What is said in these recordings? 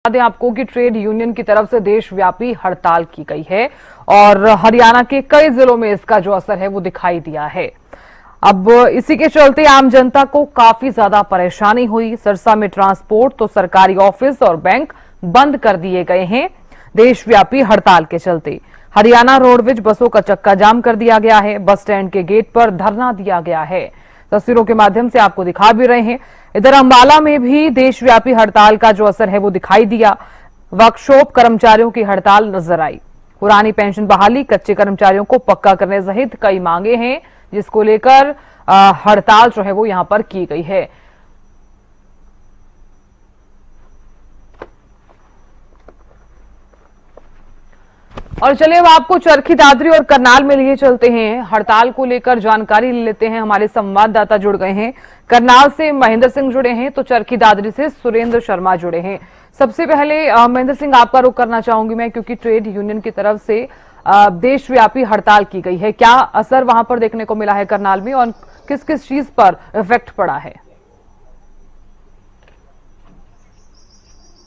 बता दें आपको कि ट्रेड यूनियन की तरफ से देशव्यापी हड़ताल की गई है और हरियाणा के कई जिलों में इसका जो असर है वो दिखाई दिया है। अब इसी के चलते आम जनता को काफी ज्यादा परेशानी हुई। सिरसा में ट्रांसपोर्ट तो सरकारी ऑफिस और बैंक बंद कर दिए गए हैं। देशव्यापी हड़ताल के चलते हरियाणा रोडवेज बसों का चक्का जाम कर दिया गया है। बस स्टैंड के गेट पर धरना दिया गया है। तस्वीरों के माध्यम से आपको दिखा भी रहे हैं। इधर अंबाला में भी देशव्यापी हड़ताल का जो असर है वो दिखाई दिया। वर्कशॉप कर्मचारियों की हड़ताल नजर आई। पुरानी पेंशन बहाली, कच्चे कर्मचारियों को पक्का करने सहित कई मांगे हैं, जिसको लेकर हड़ताल जो है वो यहां पर की गई है। और चलिए अब आपको चरखी दादरी और करनाल में लिए चलते हैं। हड़ताल को लेकर जानकारी ले लेते हैं। हमारे संवाददाता जुड़ गए हैं। करनाल से महेंद्र सिंह जुड़े हैं तो चरखी दादरी से सुरेंद्र शर्मा जुड़े हैं। सबसे पहले महेंद्र सिंह आपका रुख करना चाहूंगी मैं, क्योंकि ट्रेड यूनियन की तरफ से देशव्यापी हड़ताल की गई है। क्या असर वहां पर देखने को मिला है करनाल में और किस किस चीज पर इफेक्ट पड़ा है?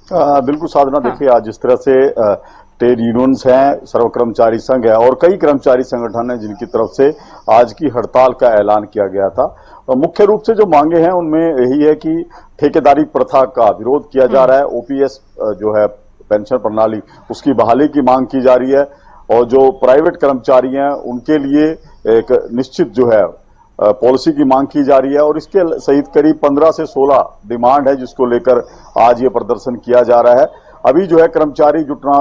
बिल्कुल साधना, देखिए आज जिस तरह से ट्रेड यूनियंस हैं, सर्व कर्मचारी संघ है और कई कर्मचारी संगठन हैं जिनकी तरफ से आज की हड़ताल का ऐलान किया गया था। मुख्य रूप से जो मांगे हैं उनमें यही है कि ठेकेदारी प्रथा का विरोध किया जा रहा है। ओपीएस जो है पेंशन प्रणाली, उसकी बहाली की मांग की जा रही है और जो प्राइवेट कर्मचारी हैं उनके लिए एक निश्चित जो है पॉलिसी की मांग की जा रही है और इसके सहित करीब 15 से 16 डिमांड है जिसको लेकर आज ये प्रदर्शन किया जा रहा है। अभी जो है कर्मचारी जुटना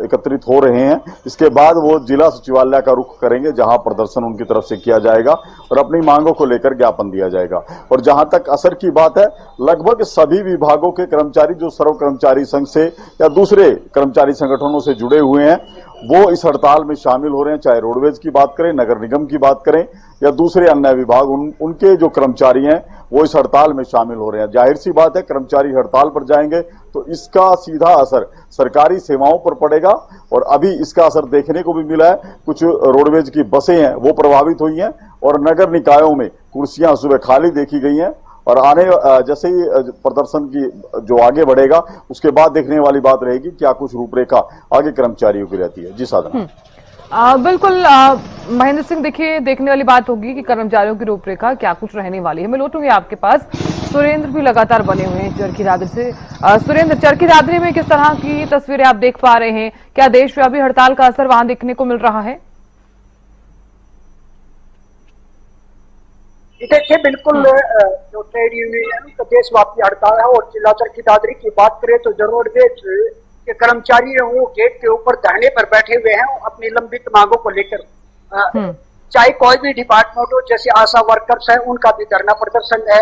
एकत्रित हो रहे हैं। इसके बाद वो जिला सचिवालय का रुख करेंगे जहां प्रदर्शन उनकी तरफ से किया जाएगा और अपनी मांगों को लेकर ज्ञापन दिया जाएगा। और जहां तक असर की बात है, लगभग सभी विभागों के कर्मचारी जो सर्व कर्मचारी संघ से या दूसरे कर्मचारी संगठनों से जुड़े हुए हैं वो इस हड़ताल में शामिल हो रहे हैं। चाहे रोडवेज की बात करें, नगर निगम की बात करें या दूसरे अन्य विभाग, उनके जो कर्मचारी हैं वो इस हड़ताल में शामिल हो रहे हैं। जाहिर सी बात है, कर्मचारी हड़ताल पर जाएंगे तो इसका सीधा असर सरकारी सेवाओं पर पड़ेगा और अभी इसका असर देखने को भी मिला है। कुछ रोडवेज की बसें हैं वो प्रभावित हुई हैं और नगर निकायों में कुर्सियां सुबह खाली देखी गई हैं और आने जैसे ही प्रदर्शन की जो आगे बढ़ेगा उसके बाद देखने वाली बात रहेगी क्या कुछ रूपरेखा आगे कर्मचारियों की रहती है। जी साधना। बिल्कुल महेंद्र सिंह, देखिए देखने वाली बात होगी कि कर्मचारियों की रूपरेखा क्या कुछ रहने वाली है। मैं लौटूंगी आपके पास। सुरेंद्र भी लगातार बने हुए हैं चरखी दादरी से। सुरेंद्र, चरखी दादरी में किस तरह की तस्वीरें आप देख पा रहे हैं? क्या देशव्यापी हड़ताल का असर वहां देखने को मिल रहा है? देखिए, बिल्कुल जो ट्रेड यूनियन का देशव्यापी हड़ताल है और जिला चरखी दादरी की बात करें तो जो रोडवेज के कर्मचारी हैं वो गेट के ऊपर धरने पर बैठे हुए हैं अपनी लंबित मांगों को लेकर। चाहे कोई भी डिपार्टमेंट हो, जैसे आशा वर्कर्स है उनका भी धरना प्रदर्शन है,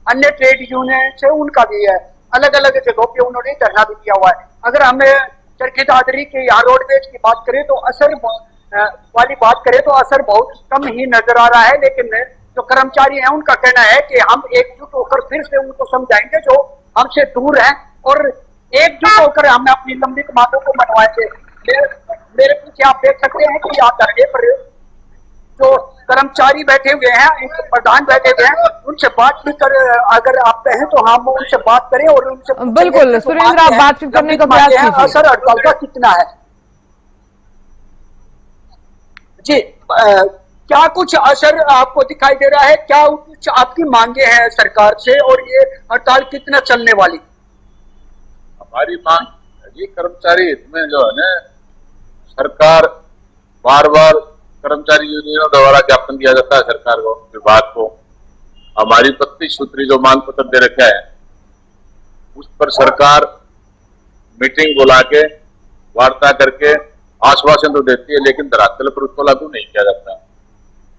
अन्य ट्रेड यूनियन है उनका भी है। अलग अलग जगहों पे उन्होंने धरना भी दिया हुआ है। अगर हमें चरखी दादरी के यहाँ रोडवेज की बात करें तो असर वाली बात करें तो असर बहुत कम ही नजर आ रहा है, लेकिन जो कर्मचारी हैं उनका कहना है कि हम एकजुट होकर फिर से उनको समझाएंगे जो हमसे दूर हैं और एकजुट होकर हमें अपनी लंबित मांगों को मनवाएंगे। मेरे पीछे आप देख सकते हैं कि यहाँ धरने पर जो कर्मचारी बैठे हुए हैं, प्रधान बैठे हुए हैं, उनसे बात भी कर, अगर आप कहें तो हम उनसे बात करें और उनसे बिल्कुल सुरेंद्र, आप बातचीत करने का प्रयास कीजिए। असर हड़ताल का कितना है? जी, क्या कुछ असर आपको दिखाई दे रहा है? क्या कुछ आपकी मांगे हैं सरकार से और ये हड़ताल कितना चलने वाली? हमारी मांग ये कर्मचारी हित में जो है ना, सरकार बार बार कर्मचारी यूनियनों द्वारा ज्ञापन दिया जाता है सरकार को, विभाग को। हमारी 32 सूत्री जो मांग पत्र दे रखा है उस पर सरकार मीटिंग बुला के वार्ता करके आश्वासन तो देती है लेकिन धरातल पर उसको लागू नहीं किया जाता।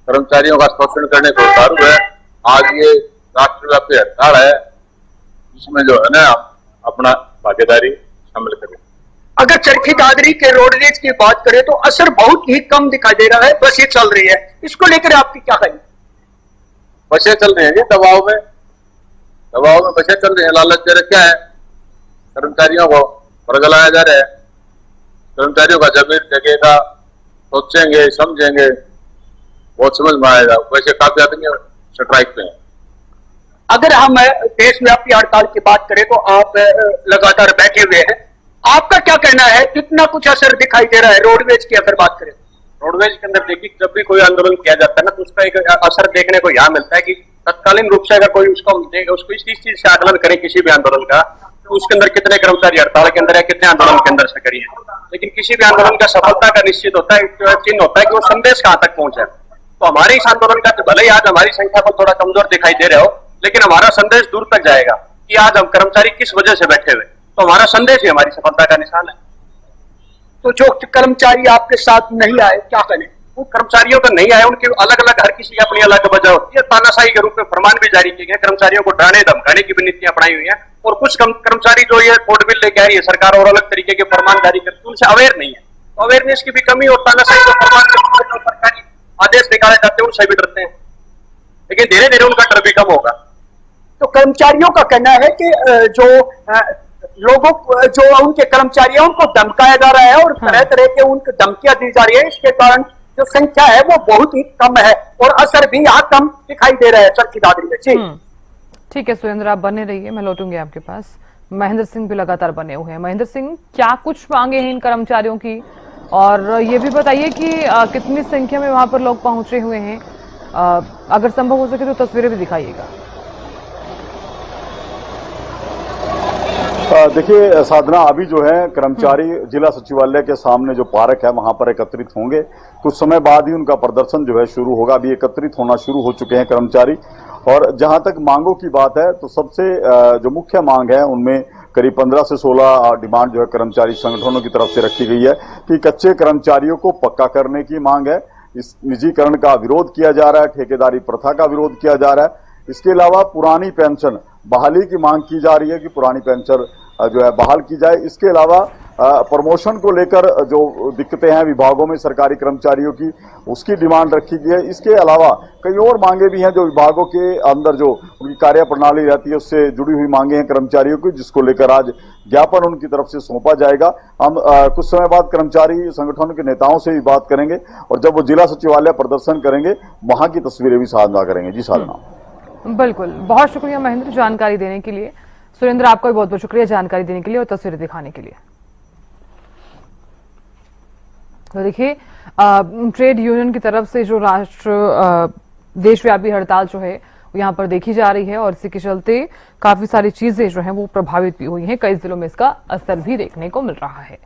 कर्मचारियों का शोषण करने को उतारू है। आज ये राष्ट्रव्यापी हड़ताल है, इसमें जो है ना अपना भागीदारी शामिल करें। अगर चरखी दादरी के रोडवेज की बात करें तो असर बहुत ही कम दिखाई दे रहा है। बसें चल रही है, इसको लेकर आपकी क्या कहें? बसें चल रही है जी, दबाव में बसें चल रही है। लालच दे रखा है कर्मचारियों को, परगलाया जा रहा है। कर्मचारियों का जमीन जगेगा, सोचेंगे समझेंगे, बहुत समझ में आएगा। वैसे काफी आदमी स्ट्राइक पे है। अगर हम देशव्यापी हड़ताल की बात करें तो आप लगातार बैठे हुए हैं, आपका क्या कहना है, कितना कुछ असर दिखाई दे रहा है रोडवेज की अगर बात करें? रोडवेज के अंदर देखिए, जब भी कोई आंदोलन किया जाता है ना, तो उसका एक असर देखने को यहाँ मिलता है कि तत्कालीन रूप से अगर कोई उसको इस चीज से आकलन करे किसी भी आंदोलन का, तो उसके अंदर कितने कर्मचारी हड़ताल के अंदर है, कितने आंदोलन के अंदर सक्रिय है। लेकिन किसी भी आंदोलन का सफलता का निश्चित होता है, चिन्ह होता है कि वो संदेश कहाँ तक पहुंचा। तो हमारे इस आंदोलन का भले ही आज हमारी संख्या को थोड़ा कमजोर दिखाई दे रहे हो, लेकिन हमारा संदेश दूर तक जाएगा कि आज हम कर्मचारी किस वजह से बैठे हुए, तो हमारा संदेश ही हमारी सफलता का निशान है। तो जो कर्मचारी आपके साथ नहीं आए, क्या करें? वो कर्मचारियों का नहीं आए, उनकी अलग अलग, हर किसी की अपनी अलग वजह होती है। तानाशाही के रूप में फरमान भी जारी किए गए, कर्मचारियों को डराने धमकाने की भी नीतियां अपनाई हुई है। और कुछ कर्मचारी जो ये कोर्ट बिल लेके आ रही है सरकार और अलग तरीके के फरमान जारी करती है, उनसे अवेयर नहीं है। तो अवेयरनेस की भी कमी और तानाशाही को फरमान के सरकारी आदेश निकाले जाते हैं उनसे भी डरते हैं, लेकिन धीरे धीरे उनका डर भी कम होगा। तो कर्मचारियों का कहना है कि जो लोगों जो उनके कर्मचारी हैं उनको धमकाया जा रहा है और तरह तरह के उनको धमकियां दी जा रही है, इसके कारण जो संख्या है वो बहुत ही कम है और असर भी यहाँ कम दिखाई दे रहा है चरखी दादरी में। जी ठीक है सुरेंद्र, आप बने रहिए, मैं लौटूंगी आपके पास। महेंद्र सिंह भी लगातार बने हुए हैं। महेंद्र सिंह, क्या कुछ मांगे हैं इन कर्मचारियों की, और ये भी बताइए कि कितनी संख्या में वहां पर लोग पहुंचे हुए हैं, अगर संभव हो सके तो तस्वीरें भी दिखाइएगा। देखिए साधना, अभी जो है कर्मचारी जिला सचिवालय के सामने जो पार्क है वहां पर एकत्रित होंगे। कुछ समय बाद ही उनका प्रदर्शन जो है शुरू होगा। अभी एकत्रित होना शुरू हो चुके हैं कर्मचारी। और जहां तक मांगों की बात है तो सबसे जो मुख्य मांग है उनमें करीब 15 से 16 डिमांड जो है कर्मचारी संगठनों की तरफ से रखी गई है कि कच्चे कर्मचारियों को पक्का करने की मांग है, इस निजीकरण का विरोध किया जा रहा है, ठेकेदारी प्रथा का विरोध किया जा रहा है। इसके अलावा पुरानी पेंशन बहाली की मांग की जा रही है कि पुरानी पेंशन जो है बहाल की जाए। इसके अलावा प्रमोशन को लेकर जो दिक्कतें हैं विभागों में सरकारी कर्मचारियों की, उसकी डिमांड रखी गई है। इसके अलावा कई और मांगे भी हैं जो विभागों के अंदर जो उनकी कार्य प्रणाली रहती है उससे जुड़ी हुई मांगे हैं कर्मचारियों की, जिसको लेकर आज ज्ञापन उनकी तरफ से सौंपा जाएगा। हम कुछ समय बाद कर्मचारी संगठनों के नेताओं से भी बात करेंगे और जब वो जिला सचिवालय प्रदर्शन करेंगे वहां की तस्वीरें भी साझा करेंगे। जी साधना। बिल्कुल, बहुत शुक्रिया महेंद्र जानकारी देने के लिए। सुरेंद्र, आपका भी बहुत बहुत शुक्रिया जानकारी देने के लिए और तस्वीरें दिखाने के लिए। तो देखिए, ट्रेड यूनियन की तरफ से जो देशव्यापी हड़ताल जो है यहाँ पर देखी जा रही है और इसी के चलते काफी सारी चीजें जो हैं वो प्रभावित भी हुई हैं। कई जिलों में इसका असर भी देखने को मिल रहा है।